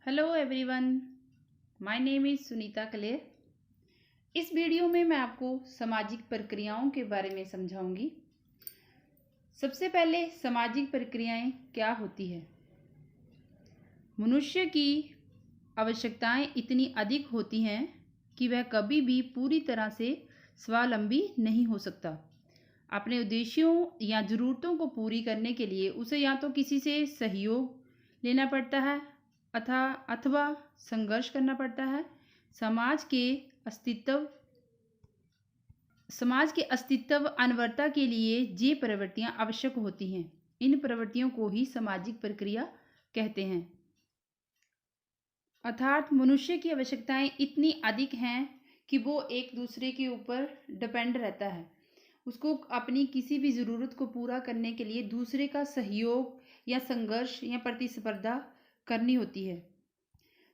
Hello everyone, my name is Sunita Kaler. इस video में मैं आपको सामाजिक प्रक्रियाओं के बारे में समझाऊंगी। सबसे पहले सामाजिक प्रक्रियाएं क्या होती है। मनुष्य की आवश्यकताएं इतनी अधिक होती हैं कि वह कभी भी पूरी तरह से स्वावलंबी नहीं हो सकता। अपने उद्देश्यों या ज़रूरतों को पूरी करने के लिए उसे या तो किसी से सहयोग लेना पड़ता है अथवा संघर्ष करना पड़ता है। समाज के अस्तित्व अनवरता के लिए ये प्रवृत्तियां आवश्यक होती हैं। इन प्रवृत्तियों को ही सामाजिक प्रक्रिया कहते हैं। अर्थात मनुष्य की आवश्यकताएं इतनी अधिक हैं कि वो एक दूसरे के ऊपर डिपेंड रहता है। उसको अपनी किसी भी ज़रूरत को पूरा करने के लिए दूसरे का सहयोग या संघर्ष या प्रतिस्पर्धा करनी होती है।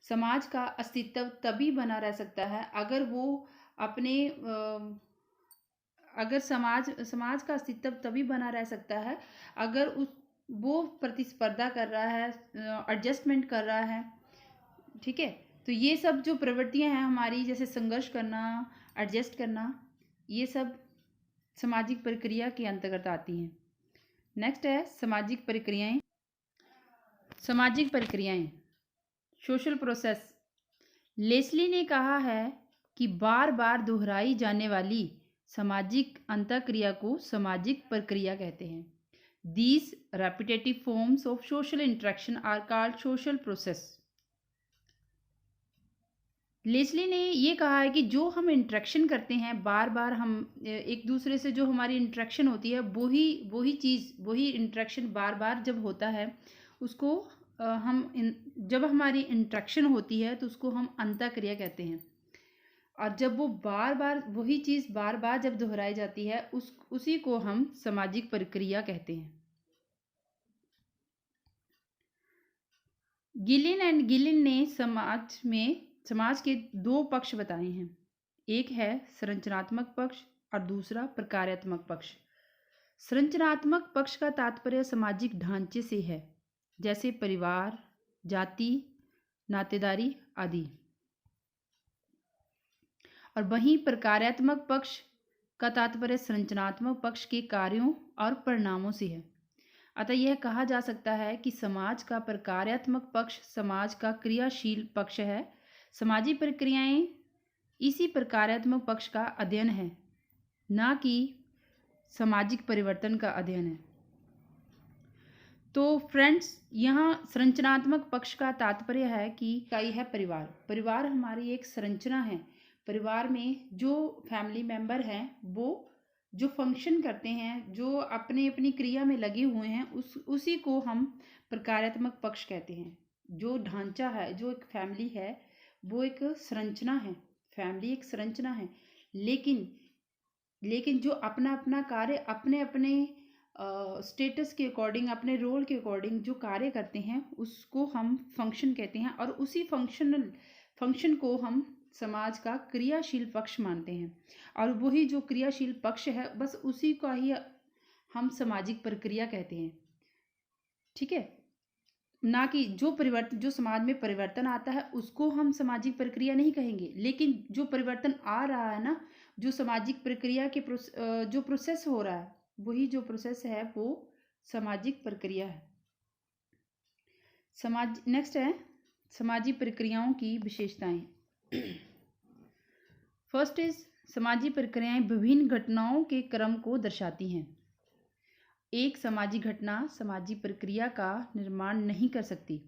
समाज का अस्तित्व तभी बना रह सकता है अगर वो अपने अगर समाज का अस्तित्व तभी बना रह सकता है अगर वो प्रतिस्पर्धा कर रहा है, एडजस्टमेंट कर रहा है। ठीक है, तो ये सब जो प्रवृत्तियां हैं हमारी, जैसे संघर्ष करना, एडजस्ट करना, ये सब सामाजिक प्रक्रिया के अंतर्गत आती हैं। नेक्स्ट है सामाजिक प्रक्रियाएं। Social process. लेस्ली ने कहा है कि बार बार दोहराई जाने वाली सामाजिक अंतःक्रिया को सामाजिक प्रक्रिया कहते हैं। These repetitive forms of social interaction are called social process. Leslie ने ये कहा है कि जो हम इंट्रैक्शन करते हैं, बार बार हम एक दूसरे से जो हमारी इंट्रैक्शन होती है, वही इंट्रैक्शन बार बार जब होता है उसको जब हमारी इंट्रैक्शन होती है तो उसको हम अंतःक्रिया कहते हैं। और जब वो वही चीज़ बार बार जब दोहराई जाती है उसी को हम सामाजिक प्रक्रिया कहते हैं। गिलिन ने समाज के दो पक्ष बताए हैं। एक है संरचनात्मक पक्ष और दूसरा प्रकार्यात्मक पक्ष। संरचनात्मक पक्ष का तात्पर्य सामाजिक ढांचे से है, जैसे परिवार, जाति, नातेदारी आदि। और वहीं प्रकार्यात्मक पक्ष का तात्पर्य संरचनात्मक पक्ष के कार्यों और परिणामों से है। अतः यह कहा जा सकता है कि समाज का प्रकार्यात्मक पक्ष समाज का क्रियाशील पक्ष है। सामाजिक प्रक्रियाएं इसी प्रकार्यात्मक पक्ष का अध्ययन है, न कि सामाजिक परिवर्तन का अध्ययन है। तो फ्रेंड्स, यहाँ संरचनात्मक पक्ष का तात्पर्य है कि इकाई है परिवार हमारी एक संरचना है। परिवार में जो फैमिली मेंबर हैं वो जो फंक्शन करते हैं, जो अपनी क्रिया में लगे हुए हैं, उसी को हम प्रकार्यात्मक पक्ष कहते हैं। जो ढांचा है, जो एक फैमिली है, वो एक संरचना है। फैमिली एक संरचना है, लेकिन जो अपना कार्य अपने स्टेटस के अकॉर्डिंग, अपने रोल के अकॉर्डिंग जो कार्य करते हैं उसको हम फंक्शन कहते हैं। और उसी फंक्शन को हम समाज का क्रियाशील पक्ष मानते हैं। और वही जो क्रियाशील पक्ष है, बस उसी का ही हम सामाजिक प्रक्रिया कहते हैं। ठीक है, ना कि जो समाज में परिवर्तन आता है उसको हम सामाजिक प्रक्रिया नहीं कहेंगे, लेकिन जो परिवर्तन आ रहा है ना, जो सामाजिक प्रक्रिया के जो प्रोसेस हो रहा है, वही जो प्रोसेस है वो सामाजिक प्रक्रिया है। नेक्स्ट है सामाजिक प्रक्रियाओं की विशेषताएं। फर्स्ट इज सामाजिक प्रक्रियाएं विभिन्न घटनाओं के क्रम को दर्शाती हैं। एक सामाजिक घटना सामाजिक प्रक्रिया का निर्माण नहीं कर सकती।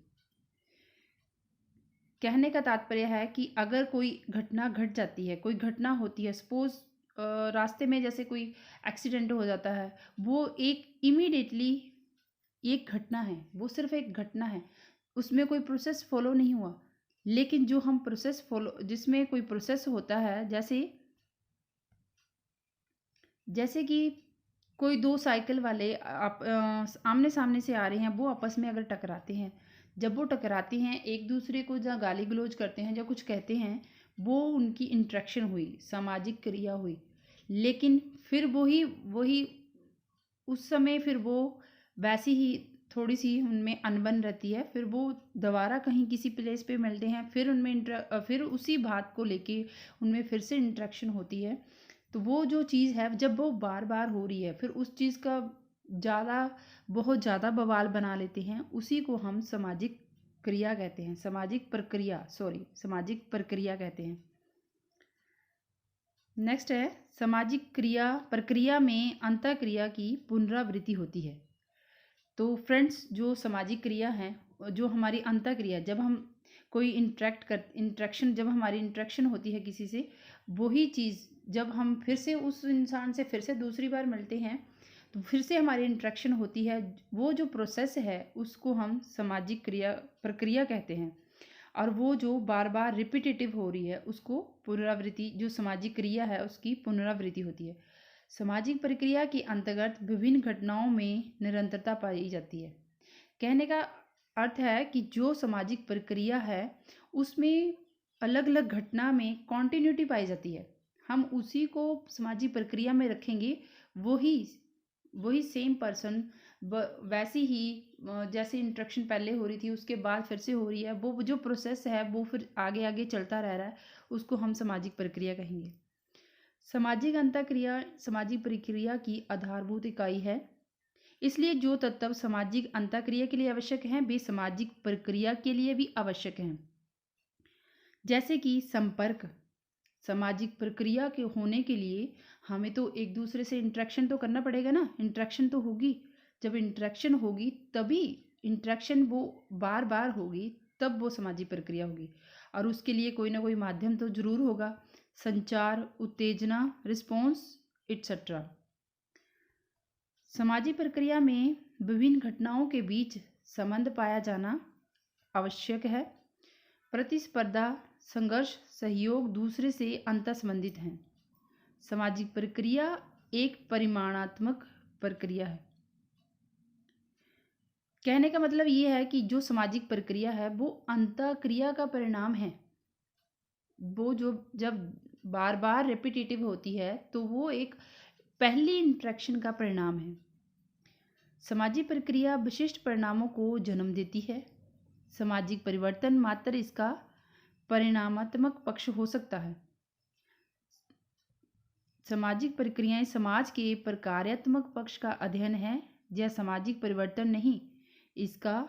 कहने का तात्पर्य है कि अगर कोई घटना घट जाती है, कोई घटना होती है, सपोज रास्ते में जैसे कोई एक्सीडेंट हो जाता है, वो एक इमीडिएटली एक घटना है, वो सिर्फ एक घटना है, उसमें कोई प्रोसेस फॉलो नहीं हुआ। लेकिन जो हम जिसमें कोई प्रोसेस होता है, जैसे कि कोई दो साइकिल वाले आमने सामने से आ रहे हैं, वो आपस में अगर टकराते हैं, जब वो टकराते हैं एक दूसरे को जहाँ गाली गलौज करते हैं, जहाँ कुछ कहते हैं, वो उनकी इंट्रैक्शन हुई, सामाजिक क्रिया हुई। लेकिन फिर वही उस समय फिर वो वैसी ही थोड़ी सी उनमें अनबन रहती है, फिर वो दोबारा कहीं किसी प्लेस पे मिलते हैं, फिर उनमें फिर उसी बात को लेके उनमें फिर से इंटरेक्शन होती है। तो वो जो चीज़ है जब वो बार बार हो रही है, फिर उस चीज़ का ज़्यादा बहुत ज़्यादा बवाल बना लेते हैं, उसी को हम सामाजिक क्रिया कहते हैं, सामाजिक प्रक्रिया कहते हैं। नेक्स्ट है, सामाजिक क्रिया प्रक्रिया में अंतःक्रिया की पुनरावृत्ति होती है। तो फ्रेंड्स, जो सामाजिक क्रिया है, जो हमारी अंतःक्रिया, जब हम कोई इंटरेक्शन जब हमारी इंटरेक्शन होती है किसी से, वही चीज़ जब हम फिर से उस इंसान से फिर से दूसरी बार मिलते हैं, तो फिर से हमारी इंटरेक्शन होती है, वो जो प्रोसेस है उसको हम सामाजिक क्रिया प्रक्रिया कहते हैं। और वो जो बार बार रिपीटेटिव हो रही है उसको पुनरावृत्ति, जो सामाजिक क्रिया है उसकी पुनरावृत्ति होती है। सामाजिक प्रक्रिया के अंतर्गत विभिन्न घटनाओं में निरंतरता पाई जाती है। कहने का अर्थ है कि जो सामाजिक प्रक्रिया है उसमें अलग अलग घटना में कॉन्टिन्यूटी पाई जाती है। हम उसी को सामाजिक प्रक्रिया में रखेंगे, वही वही सेम पर्सन वैसी ही जैसे इंटरेक्शन पहले हो रही थी उसके बाद फिर से हो रही है, वो जो प्रोसेस है वो फिर आगे आगे चलता रह रहा है, उसको हम सामाजिक प्रक्रिया कहेंगे। सामाजिक अंतःक्रिया सामाजिक प्रक्रिया की आधारभूत इकाई है। इसलिए जो तत्व सामाजिक अंतःक्रिया के लिए आवश्यक हैं वे सामाजिक प्रक्रिया के लिए भी आवश्यक हैं। जैसे कि संपर्क, सामाजिक प्रक्रिया के होने के लिए हमें तो एक दूसरे से इंटरेक्शन तो करना पड़ेगा ना, इंटरेक्शन तो होगी। जब इंटरेक्शन होगी तभी इंटरेक्शन वो बार बार होगी, तब वो सामाजिक प्रक्रिया होगी। और उसके लिए कोई ना कोई माध्यम तो जरूर होगा, संचार, उत्तेजना, रिस्पॉन्स, एटसेट्रा। सामाजिक प्रक्रिया में विभिन्न घटनाओं के बीच संबंध पाया जाना आवश्यक है। प्रतिस्पर्धा, संघर्ष, सहयोग दूसरे से अंतर्संबंधित हैं। सामाजिक प्रक्रिया एक परिमाणात्मक प्रक्रिया है। कहने का मतलब ये है कि जो सामाजिक प्रक्रिया है वो अंतःक्रिया का परिणाम है। वो जो जब बार बार रिपीटेटिव होती है तो वो एक पहली इंटरेक्शन का परिणाम है। सामाजिक प्रक्रिया विशिष्ट परिणामों को जन्म देती है। सामाजिक परिवर्तन मात्र इसका परिणामात्मक पक्ष हो सकता है। सामाजिक प्रक्रियाएं समाज के प्रकार्यात्मक पक्ष का अध्ययन है। यह सामाजिक परिवर्तन नहीं, इसका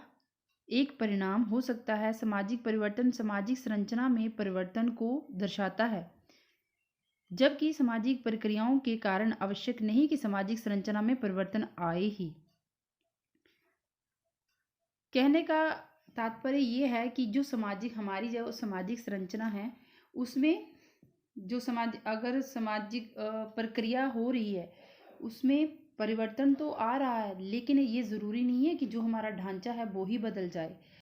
एक परिणाम हो सकता है। सामाजिक परिवर्तन सामाजिक संरचना में परिवर्तन को दर्शाता है, जबकि सामाजिक प्रक्रियाओं के कारण आवश्यक नहीं कि सामाजिक संरचना में परिवर्तन आए ही। कहने का तात्पर्य ये है कि जो हमारी जो सामाजिक संरचना है उसमें जो अगर सामाजिक प्रक्रिया हो रही है उसमें परिवर्तन तो आ रहा है, लेकिन ये ज़रूरी नहीं है कि जो हमारा ढांचा है वो ही बदल जाए।